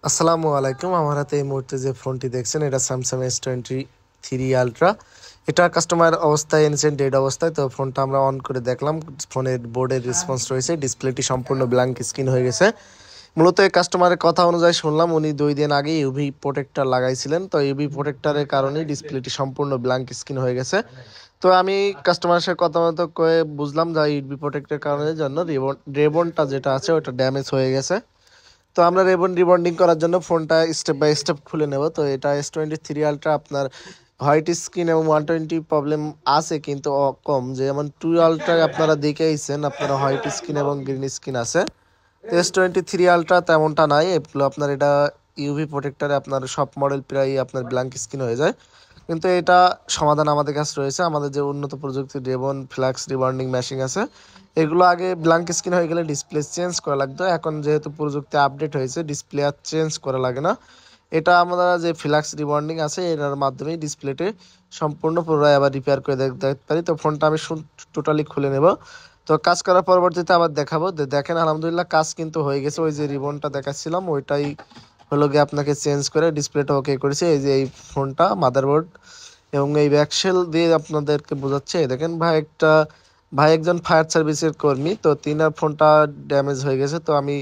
আসসালামু আলাইকুম। আমার হাতে এই মুহূর্তে যে ফোনটি দেখছেন এটা স্যামসাং S23 আলট্রা। এটা কাস্টমার অবস্থায় এনেছেন ডেড অবস্থায়। তো ফোনটা আমরা অন করে দেখলাম, ফোনের বোর্ডের রেসপন্স রয়েছে, ডিসপ্লেটি সম্পূর্ণ ব্ল্যাঙ্ক স্ক্রিন হয়ে গেছে। মূলত এই কাস্টমারের কথা অনুযায়ী শুনলাম উনি 2 দিন আগে ইউভি প্রোটেক্টর লাগাইছিলেন। তো ইউভি প্রোটেক্টরের কারণে ডিসপ্লেটি সম্পূর্ণ ব্ল্যাঙ্ক স্ক্রিন হয়ে গেছে। তো আমি কাস্টমারের সাথে কথা মতো করে বুঝলাম যে ইউভি প্রোটেক্টরের কারণে জন্য রেবনটা যেটা আছে ওটা ড্যামেজ হয়ে গেছে। তো আমরা রিবন্ডিং করার জন্য ফোনটা স্টেপ বাই স্টেপ খুলে নেব। তো এটা S23 আলট্রা আপনার হোয়াইট স্ক্রিন এবং 120 প্রবলেম আছে, কিন্তু কম। যেমন 2 আলট্রায় আপনারা দেখেইছেন আপনারা হোয়াইট স্ক্রিন এবং গ্রিন স্ক্রিন আছে। তো S23 আলট্রা তেমনটা নাই। এগুলো আপনার এটা ইউভি প্রোটেক্টরে আপনার সব মডেল প্রায় আপনার ব্ল্যাঙ্ক স্ক্রিন হয়ে যায়, কিন্তু এটা সমাধান আমাদের কাছে রয়েছে। আমাদের যে উন্নত প্রযুক্তির রেবন ফ্ল্যাক্স রিবন্ডিং মেশিন আছে, এগুলো আগে ব্ল্যাঙ্ক স্ক্রিন হয়ে গেলে ডিসপ্লে চেঞ্জ করা লাগতো। এখন যেহেতু প্রযুক্তি আপডেট হয়েছে, ডিসপ্লে আর চেঞ্জ করা লাগে না। এটা আমরা যে ফ্ল্যাক্স রিবন্ডিং আছে এটার মাধ্যমেই ডিসপ্লেতে সম্পূর্ণ পুরোটাই আবার রিপেয়ার করে দেখতে পারি। তো ফোনটা আমি টোটালি খুলে নেব। তো কাজ করার পরবর্তীতে আবার দেখাবো। দেখেন আলহামদুলিল্লাহ কাজ কিন্তু হয়ে গেছে। ওই যে রিবনটা দেখাচ্ছিলাম ওইটাই হলো গিয়ে আপনাকে চেঞ্জ করে ডিসপ্লেটা ওকে করেছে। এই যে এই ফোনটা মাদারবোর্ড এবং এই ব্যাকশেল দিয়ে আপনাদেরকে বোঝাচ্ছে। দেখেন ভাই একজন ফায়ার সার্ভিসের কর্মী, তো তিনার ফোনটা ড্যামেজ হয়ে গেছে। তো আমি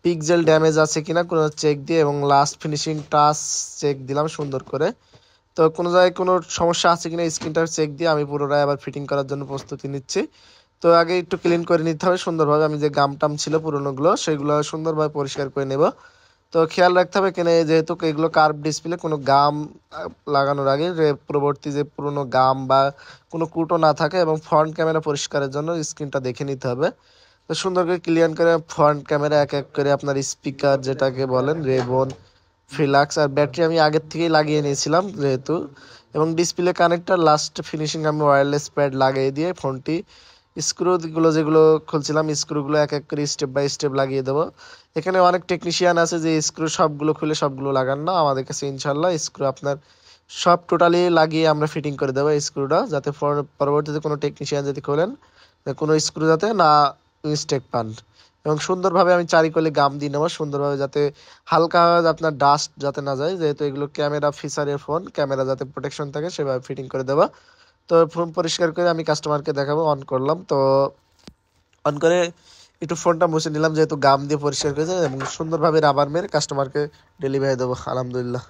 পিক্সেল ড্যামেজ আছে কিনা কোনো চেক দিয়ে এবং লাস্ট ফিনিশিং টাচ চেক দিলাম সুন্দর করে। তো কোনো জায়গায় কোনো সমস্যা আছে কিনা স্ক্রিনটা চেক দিয়ে আমি পুরোটাই আবার ফিটিং করার জন্য প্রস্তুতি নিচ্ছি। তো আগে একটু ক্লিন করে নিতে হবে সুন্দরভাবে। আমি যে গাম টাম ছিল পুরোনোগুলো সেগুলো সুন্দরভাবে পরিষ্কার করে নেব। তো খেয়াল রাখতে হবে কেন, যেহেতু এগুলো কার্ভ ডিসপ্লে, কোনো গাম লাগানোর আগে পরবর্তী যে পুরোনো গাম বা কোনো কুটো না থাকে, এবং ফ্রন্ট ক্যামেরা পরিষ্কারের জন্য স্ক্রিনটা দেখে নিতে হবে। তো সুন্দর করে ক্লিয়ার করে ফ্রন্ট ক্যামেরা এক এক করে আপনার স্পিকার যেটাকে বলেন রেবন ফ্রিলাক্স আর ব্যাটারি আমি আগের থেকেই লাগিয়ে নিয়েছিলাম যেহেতু, এবং ডিসপ্লে কানেক্টর লাস্ট ফিনিশিং আমি ওয়্যারলেস প্যাড লাগিয়ে দিয়ে ফোনটি স্ক্রুগুলো যেগুলো খুলছিলাম স্ক্রুগুলো এক এক করে স্টেপ বাই স্টেপ লাগিয়ে দেবো। এখানে অনেক টেকনিশিয়ান আছে যে স্ক্রু সবগুলো খুলে সবগুলো লাগান না, আমাদের কাছে ইনশাল্লাহ স্ক্রু আপনার সব টোটালি লাগিয়ে আমরা ফিটিং করে দেবো স্ক্রুটা, যাতে পরবর্তীতে কোনো টেকনিশিয়ান যদি খোলেন কোনো স্ক্রু যাতে না মিস্টেক পান। এবং সুন্দরভাবে আমি চারিকলে গাম দিয়ে নেবো সুন্দরভাবে, যাতে হালকা আপনার ডাস্ট যাতে না যায়, যেহেতু এগুলো ক্যামেরা ফিচারের ফোন, ক্যামেরা যাতে প্রোটেকশন থাকে সেভাবে ফিটিং করে দেবো। তো ফোন পরিষ্কার করে আমি কাস্টমারকে দেখাবো। অন করলাম, তো অন করে একটু ফোনটা মুছে নিলাম যেহেতু গাম দিয়ে পরিষ্কার করেছে, এবং সুন্দরভাবে রাবার মেরে কাস্টমারকে ডেলিভারি দেবো আলহামদুলিল্লাহ।